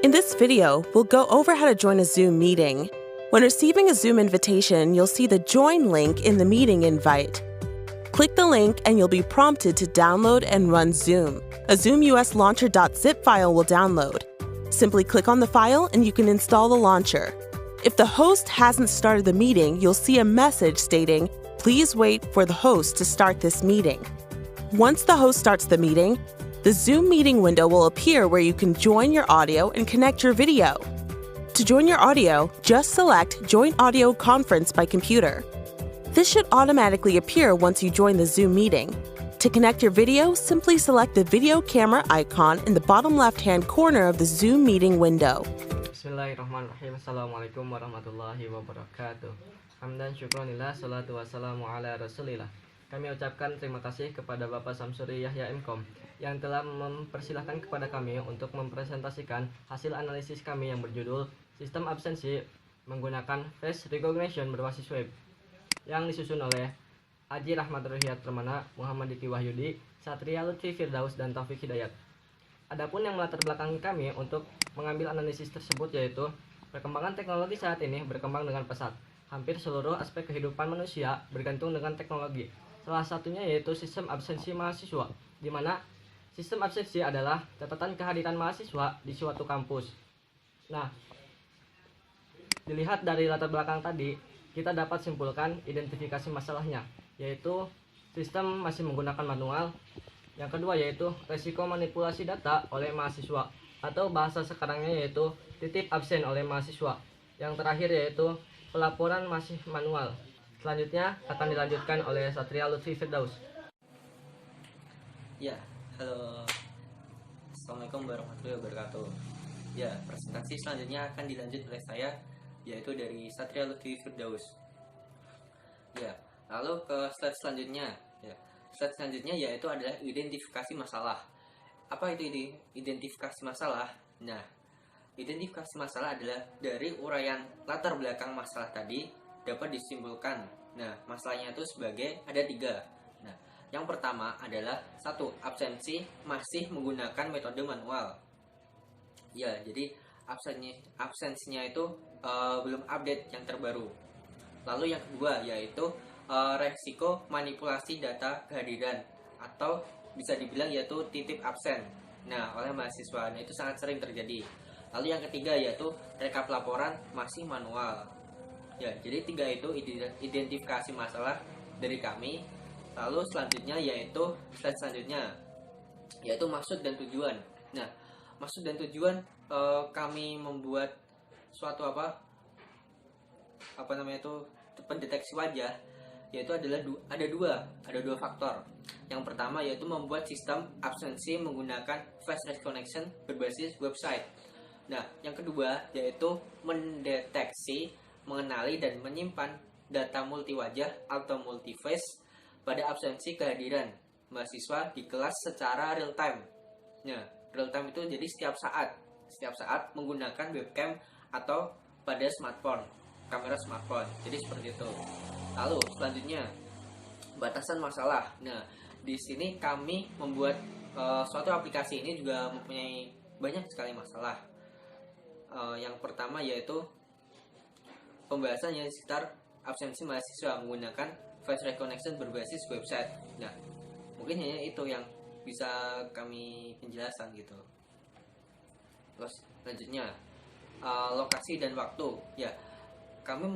In this video, we'll go over how to join a Zoom meeting. When receiving a Zoom invitation, you'll see the Join link in the meeting invite. Click the link and you'll be prompted to download and run Zoom. A Zoom US Launcher.zip file will download. Simply click on the file and you can install the launcher. If the host hasn't started the meeting, you'll see a message stating, "Please wait for the host to start this meeting." Once the host starts the meeting, the Zoom meeting window will appear where you can join your audio and connect your video. To join your audio, just select Join Audio Conference by Computer. This should automatically appear once you join the Zoom meeting. To connect your video, simply select the video camera icon in the bottom left-hand corner of the Zoom meeting window. Bismillahirrahmanirrahim. Assalamualaikum warahmatullahi wabarakatuh. Hamdan syukronillah, salatu wassalamu ala rasulillah. Kami ucapkan terima kasih kepada Bapak Samsuri Yahya MKom yang telah mempersilahkan kepada kami untuk mempresentasikan hasil analisis kami yang berjudul Sistem Absensi Menggunakan Face Recognition Berbasis Web yang disusun oleh Haji Rahmat Ruhiyat Permana, Muhammad Diki Wahyudi, Satria Lutfi Firdaus, dan Taufik Hidayat. Adapun yang melatar belakangi kami untuk mengambil analisis tersebut yaitu perkembangan teknologi saat ini berkembang dengan pesat. Hampir seluruh aspek kehidupan manusia bergantung dengan teknologi. Salah satunya yaitu sistem absensi mahasiswa, di mana sistem absensi adalah catatan kehadiran mahasiswa di suatu kampus. Nah, dilihat dari latar belakang tadi, kita dapat simpulkan identifikasi masalahnya, yaitu sistem masih menggunakan manual. Yang kedua yaitu resiko manipulasi data oleh mahasiswa, atau bahasa sekarangnya yaitu titip absen oleh mahasiswa. Yang terakhir yaitu pelaporan masih manual. Selanjutnya akan dilanjutkan oleh Satria Lutfi Firdaus. Ya, halo. Assalamualaikum warahmatullahi wabarakatuh. Ya, presentasi selanjutnya akan dilanjut oleh saya, yaitu dari Satria Lutfi Firdaus. Ya, lalu ke slide selanjutnya. Ya, slide selanjutnya yaitu adalah identifikasi masalah. Apa itu identifikasi masalah? Nah, identifikasi masalah adalah dari uraian latar belakang masalah tadi dapat disimpulkan. Nah, masalahnya itu sebagai ada 3. Nah, yang pertama adalah 1. Absensi masih menggunakan metode manual. Ya, jadi absensinya itu belum update yang terbaru. Lalu yang kedua yaitu resiko manipulasi data kehadiran, atau bisa dibilang yaitu titip absen. Nah, oleh mahasiswa. Nah, itu sangat sering terjadi. Lalu yang ketiga yaitu rekap laporan masih manual. Ya, jadi 3 itu identifikasi masalah dari kami. Lalu selanjutnya yaitu slide selanjutnya yaitu maksud dan tujuan. Nah, maksud dan tujuan kami membuat suatu pendeteksi wajah, yaitu adalah ada dua faktor. Yang pertama yaitu membuat sistem absensi menggunakan face recognition berbasis website. Nah, yang kedua yaitu mendeteksi, mengenali dan menyimpan data multiwajah atau multiface pada absensi kehadiran mahasiswa di kelas secara real time. Nah, real time itu jadi setiap saat menggunakan webcam atau pada smartphone, kamera smartphone. Jadi seperti itu. Lalu selanjutnya batasan masalah. Nah, di sini kami membuat suatu aplikasi ini juga mempunyai banyak sekali masalah. Yang pertama yaitu pembahasannya sekitar absensi mahasiswa menggunakan face recognition berbasis website. Nah, mungkin hanya itu yang bisa kami penjelasan gitu. Terus selanjutnya lokasi dan waktu. Ya, kami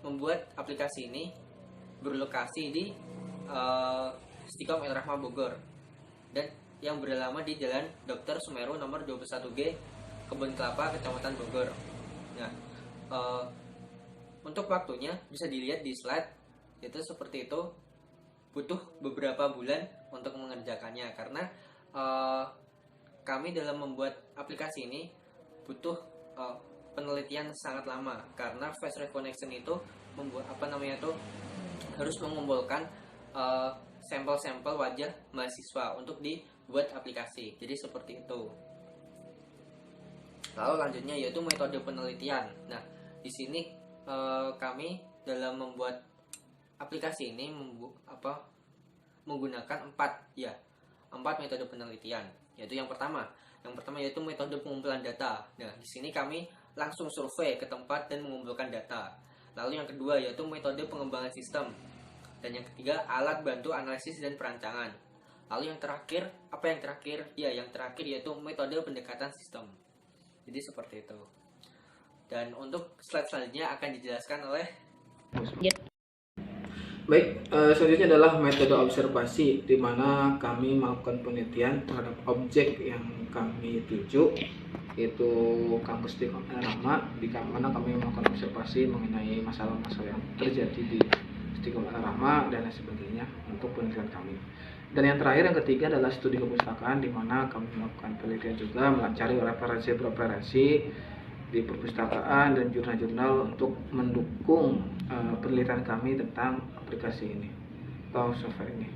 membuat aplikasi ini berlokasi di Stikom El Rahma Bogor, dan yang beralamat di Jalan Dr. Sumeru nomor 21G, Kebun Kelapa, Kecamatan Bogor. Nah, untuk waktunya bisa dilihat di slide, itu seperti itu. Butuh beberapa bulan untuk mengerjakannya karena kami dalam membuat aplikasi ini butuh penelitian sangat lama, karena face recognition itu harus mengumpulkan sampel-sampel wajah mahasiswa untuk dibuat aplikasi. Jadi seperti itu. Lalu lanjutnya yaitu metode penelitian. Nah, di sini kami dalam membuat aplikasi ini menggunakan 4 4 metode penelitian, yaitu yang pertama yaitu metode pengumpulan data. Nah, di sini kami langsung survei ke tempat dan mengumpulkan data. Lalu yang kedua yaitu metode pengembangan sistem. Dan yang ketiga, alat bantu analisis dan perancangan. Lalu yang terakhir, yang terakhir yaitu metode pendekatan sistem. Jadi seperti itu. Dan untuk slide selanjutnya akan dijelaskan oleh Baik, selanjutnya adalah metode observasi, di mana kami melakukan penelitian terhadap objek yang kami tuju, yaitu kampus Istiqomah Al-Rahmah, di mana kami melakukan observasi mengenai masalah-masalah yang terjadi di Istiqomah Al-Rahmah dan lain sebagainya untuk penelitian kami. Dan yang terakhir, yang ketiga adalah studi kepustakaan, di mana kami melakukan penelitian juga, mencari referensi di perpustakaan dan jurnal-jurnal untuk mendukung penelitian kami tentang aplikasi ini atau software ini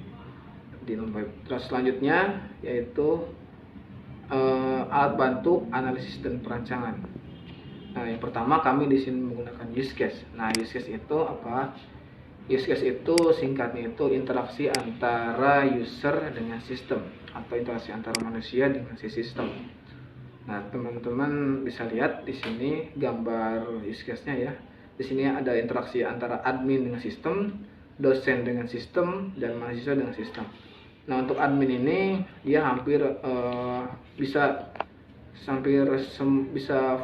di web. Terus selanjutnya yaitu alat bantu analisis dan perancangan. Nah, yang pertama kami di sini menggunakan use case. Nah, use case itu apa? Use case itu singkatnya itu interaksi antara user dengan sistem atau interaksi antara manusia dengan si sistem. Nah, teman-teman bisa lihat di sini gambar use case-nya ya. Di sini ada interaksi antara admin dengan sistem, dosen dengan sistem, dan mahasiswa dengan sistem. Nah, untuk admin ini dia hampir bisa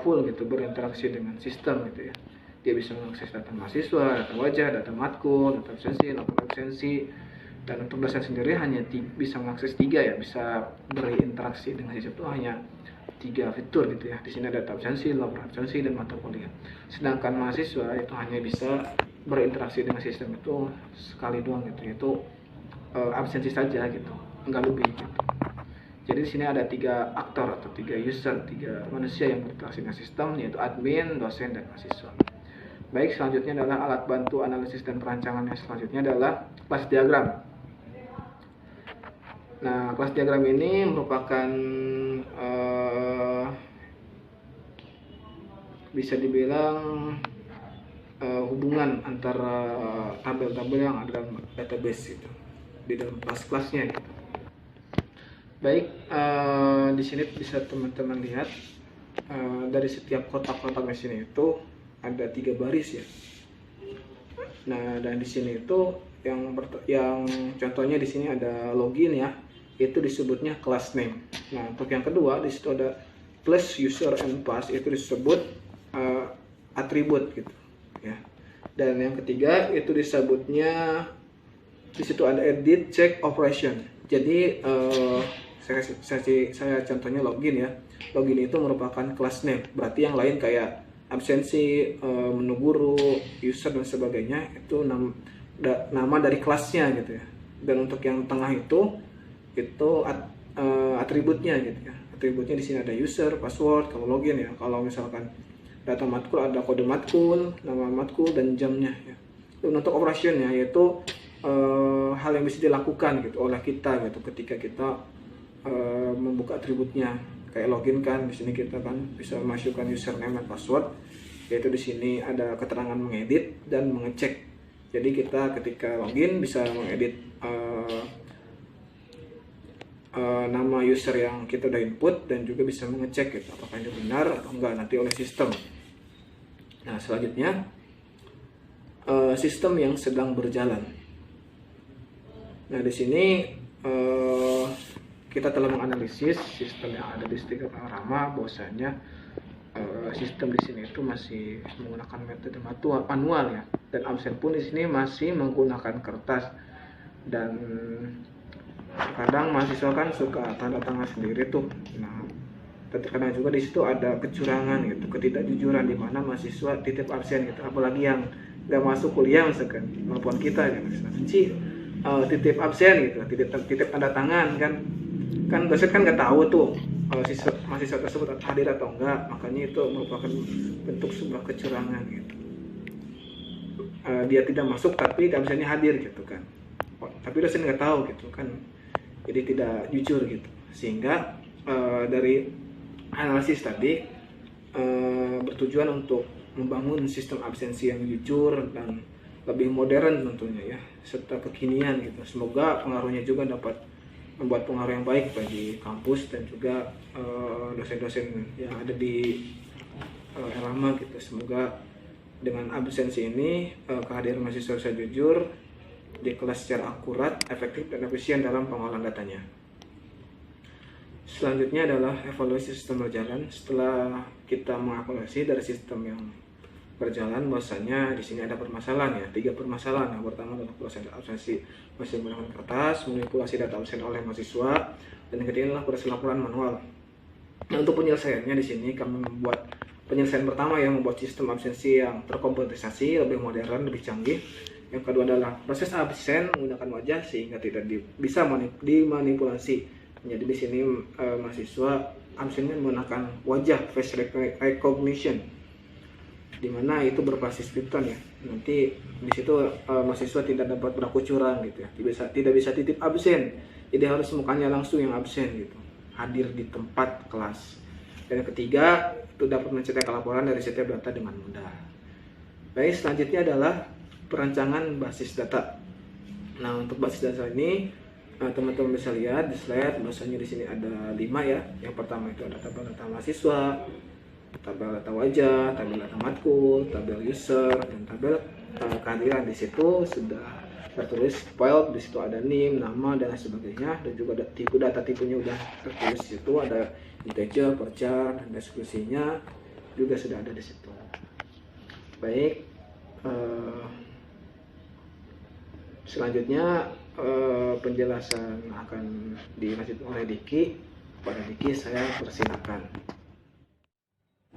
full gitu berinteraksi dengan sistem gitu ya. Dia bisa mengakses data mahasiswa, data wajah, data matkul, data absensi, lapor absensi. Dan untuk dosen sendiri hanya bisa mengakses 3 ya, bisa berinteraksi dengan sistem itu hanya 3 fitur gitu ya. Di sini ada data absensi, lapor absensi, dan mata kuliah. Sedangkan mahasiswa itu hanya bisa berinteraksi dengan sistem itu sekali doang gitu, yaitu absensi saja gitu, enggak lebih gitu. Jadi di sini ada 3 aktor atau 3 user, 3 manusia yang berinteraksi dengan sistem, yaitu admin, dosen, dan mahasiswa. Baik, selanjutnya adalah alat bantu analisis dan perancangan. Yang selanjutnya adalah kelas diagram. Nah, kelas diagram ini merupakan bisa dibilang hubungan antara tabel-tabel yang ada dalam database itu di dalam kelas-kelasnya gitu. Baik, di sini bisa teman-teman lihat dari setiap kotak-kotak mesin itu ada 3 baris ya. Nah, dan di sini itu yang contohnya di sini ada login ya, itu disebutnya class name. Nah, untuk yang kedua di situ ada plus user and pass, itu disebut atribut gitu ya. Dan yang ketiga itu disebutnya di situ ada edit check operation. Jadi saya contohnya login ya. Login itu merupakan class name. Berarti yang lain kayak absensi, menu guru, user dan sebagainya itu nama dari kelasnya gitu ya. Dan untuk yang tengah itu atributnya gitu ya. Atributnya di sini ada user, password, kalau login ya. Kalau misalkan data matkul ada kode matkul, nama matkul, dan jamnya ya. Dan untuk operationnya yaitu hal yang bisa dilakukan gitu oleh kita gitu ketika kita membuka atributnya. Kayak login kan, di sini kita kan bisa masukkan username dan password, yaitu di sini ada keterangan mengedit dan mengecek. Jadi kita ketika login bisa mengedit nama user yang kita udah input dan juga bisa mengecek gitu, apakah ini benar atau enggak nanti oleh sistem. Nah, selanjutnya sistem yang sedang berjalan. Nah, di sini kita telah menganalisis sistem yang ada di Istiqomah Al-Rahmah, bahwasanya sistem di sini itu masih menggunakan metode manual ya, dan absen pun di sini masih menggunakan kertas. Dan kadang mahasiswa kan suka tanda tangan sendiri tuh. Nah, terkadang juga di situ ada kecurangan gitu, ketidakjujuran, di mana mahasiswa titip absen gitu, apalagi yang nggak masuk kuliah misalkan maupun kita gitu, titip absen gitu, titip tanda tangan kan dosen kan nggak tahu tuh mahasiswa tersebut hadir atau enggak, makanya itu merupakan bentuk sebuah kecurangan gitu. Dia tidak masuk tapi absennya hadir gitu kan, tapi dosen nggak tahu gitu kan, jadi tidak jujur gitu. Sehingga dari analisis tadi bertujuan untuk membangun sistem absensi yang jujur dan lebih modern tentunya ya, serta kekinian gitu. Semoga pengaruhnya juga dapat membuat pengaruh yang baik bagi kampus dan juga dosen-dosen yang ada di Erlama gitu. Semoga dengan absensi ini kehadiran mahasiswa bisa jujur di kelas secara akurat, efektif, dan efisien dalam pengolahan datanya. Selanjutnya adalah evaluasi sistem berjalan. Setelah kita mengevaluasi dari sistem yang berjalan, bahwasanya di sini ada permasalahan ya, 3 permasalahan. Yang pertama adalah proses absensi masih menggunakan kertas, manipulasi data absen oleh mahasiswa, dan yang ketiga adalah proses laporan manual. Nah, untuk penyelesaiannya di sini kami membuat penyelesaian pertama yang membuat sistem absensi yang terkomputerisasi, lebih modern, lebih canggih. Yang kedua adalah proses absen menggunakan wajah sehingga tidak bisa dimanipulasi. Jadi di sini mahasiswa absennya menggunakan wajah, face recognition, di mana itu berbasis kripton ya. Nanti di situ mahasiswa tidak dapat berlaku curang gitu ya. Tidak bisa titip absen. Jadi harus mukanya langsung yang absen gitu, hadir di tempat kelas. Dan yang ketiga, itu dapat mencetak laporan dari setiap data dengan mudah. Baik, selanjutnya adalah perancangan basis data. Nah, untuk basis data ini teman-teman bisa lihat di slide, bahwasanya di sini ada 5 ya. Yang pertama itu ada tabel data mahasiswa, tabel data wajah, tabel data matkul, tabel user, dan tabel kehadiran. Di situ sudah tertulis file, di situ ada NIM, nama, dan lain sebagainya, dan juga data tipenya udah tertulis di situ, ada integer, perchar, dan deskripsinya juga sudah ada di situ. Baik, selanjutnya penjelasan akan dilanjutkan oleh Diki. Pada Diki saya persilakan.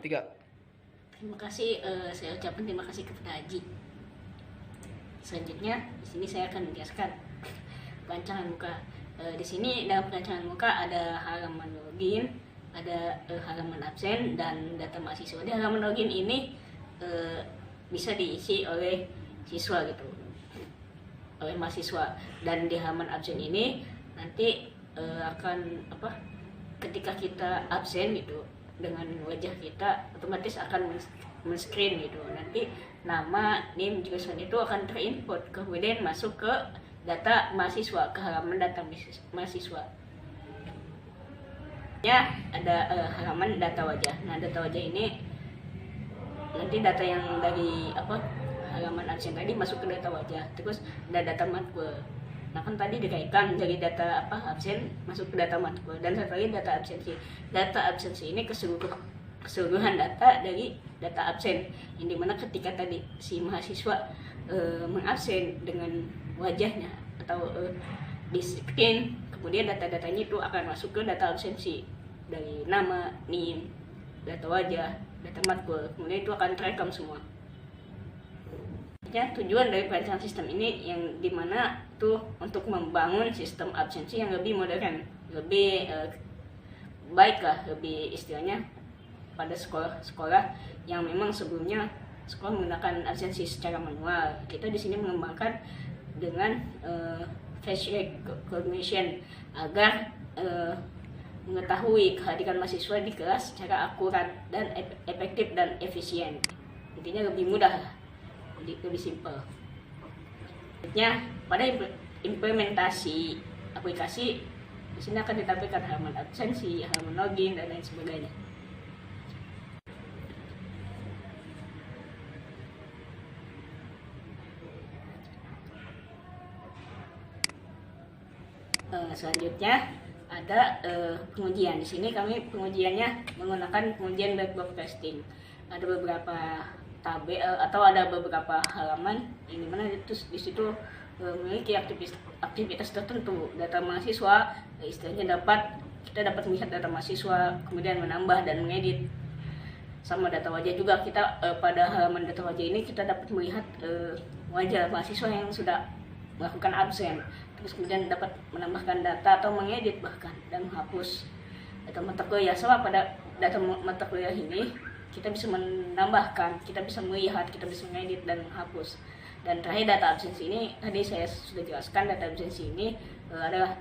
3. Terima kasih, saya ucapkan terima kasih kepada Haji. Selanjutnya di sini saya akan menjelaskan perancangan muka. Di sini dalam perancangan muka ada halaman login, ada halaman absen, dan data mahasiswa. Di halaman login ini bisa diisi oleh siswa gitu, oleh mahasiswa, dan di halaman absen ini nanti akan ketika kita absen gitu dengan wajah kita otomatis akan men-screen gitu, nanti nama, NIM, jurusan itu akan terinput, kemudian masuk ke data mahasiswa, ke halaman data mahasiswa ya. Ada halaman data wajah. Nah, data wajah ini nanti data yang dari halaman absen tadi masuk ke data wajah, terus ada data matkul. Nah, kan tadi dikaitkan dari data absen masuk ke data matkul, dan satu lagi data absensi. Data absensi ini keseluruhan data dari data absen, yang dimana ketika tadi si mahasiswa mengabsen dengan wajahnya atau di screen, kemudian data-datanya itu akan masuk ke data absensi dari nama, NIM, data wajah, data matkul, kemudian itu akan terekam semua. Ya, tujuan dari perancangan sistem ini yang dimana tuh untuk membangun sistem absensi yang lebih modern, lebih baik lah, lebih istilahnya pada sekolah-sekolah yang memang sebelumnya sekolah menggunakan absensi secara manual. Kita di sini mengembangkan dengan face recognition agar mengetahui kehadiran mahasiswa di kelas secara akurat dan efektif dan efisien. Intinya lebih mudah, lebih simpel. Selanjutnya, pada implementasi aplikasi di sini akan ditampilkan halaman absensi, halaman login, dan lain sebagainya. Selanjutnya ada pengujian. Di sini kami pengujiannya menggunakan pengujian black box testing. Ada beberapa tabel atau ada beberapa halaman yang dimana itu di situ memiliki aktivitas tertentu. Data mahasiswa istilahnya kita dapat melihat data mahasiswa, kemudian menambah dan mengedit. Sama data wajah juga, kita pada halaman data wajah ini kita dapat melihat wajah mahasiswa yang sudah melakukan absen, terus kemudian dapat menambahkan data atau mengedit bahkan dan menghapus data mata kuliah. Sama pada data mata kuliah ini kita bisa menambahkan, kita bisa melihat, kita bisa mengedit dan menghapus. Dan terakhir data absensi ini tadi saya sudah jelaskan, data absensi ini adalah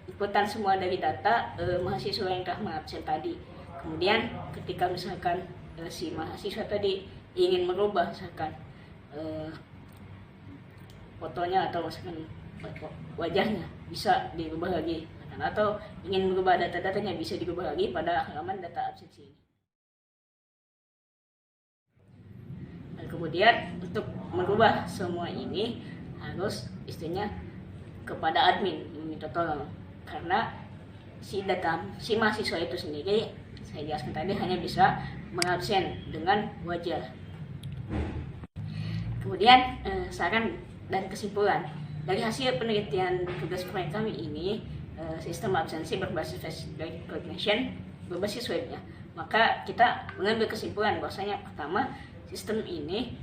inputan semua dari data mahasiswa yang telah mengabsen tadi. Kemudian ketika misalkan si mahasiswa tadi ingin merubah misalkan fotonya atau misalkan wajahnya, bisa dirubah lagi, atau ingin merubah data-datanya bisa dirubah lagi pada halaman data absensi ini. Dan kemudian untuk merubah semua ini harus istilahnya kepada admin meminta tolong, karena si mahasiswa itu sendiri, saya jelaskan tadi, hanya bisa mengabsen dengan wajar. Kemudian saran dan kesimpulan dari hasil penelitian tugas proyek kami ini, sistem absensi berbasis face recognition berbasis webnya, maka kita mengambil kesimpulan bahwasanya pertama, sistem ini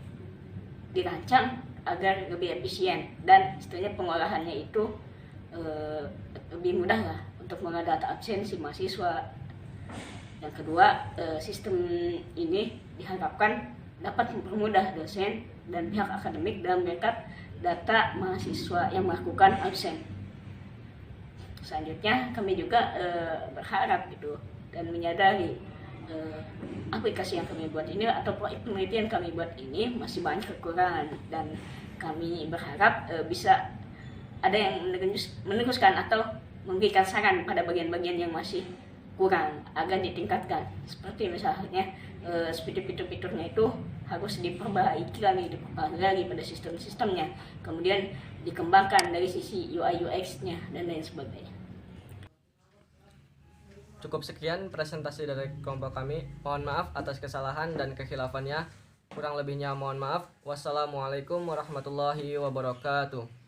dirancang agar lebih efisien dan istilahnya pengolahannya itu lebih mudah lah untuk mengolah data absensi mahasiswa. Yang kedua, sistem ini diharapkan dapat mempermudah dosen dan pihak akademik dalam backup data mahasiswa yang melakukan absen. Selanjutnya, kami juga berharap gitu dan menyadari aplikasi yang kami buat ini atau proyek penelitian kami buat ini masih banyak kekurangan, dan kami berharap bisa ada yang meneruskan atau memberikan saran pada bagian-bagian yang masih kurang agar ditingkatkan. Seperti misalnya fitur-fiturnya itu harus diperbaiki lagi pada sistem-sistemnya, kemudian dikembangkan dari sisi UI UX-nya dan lain sebagainya. Cukup sekian presentasi dari kelompok kami. Mohon maaf atas kesalahan dan kekhilaafannya. Kurang lebihnya mohon maaf. Wassalamualaikum warahmatullahi wabarakatuh.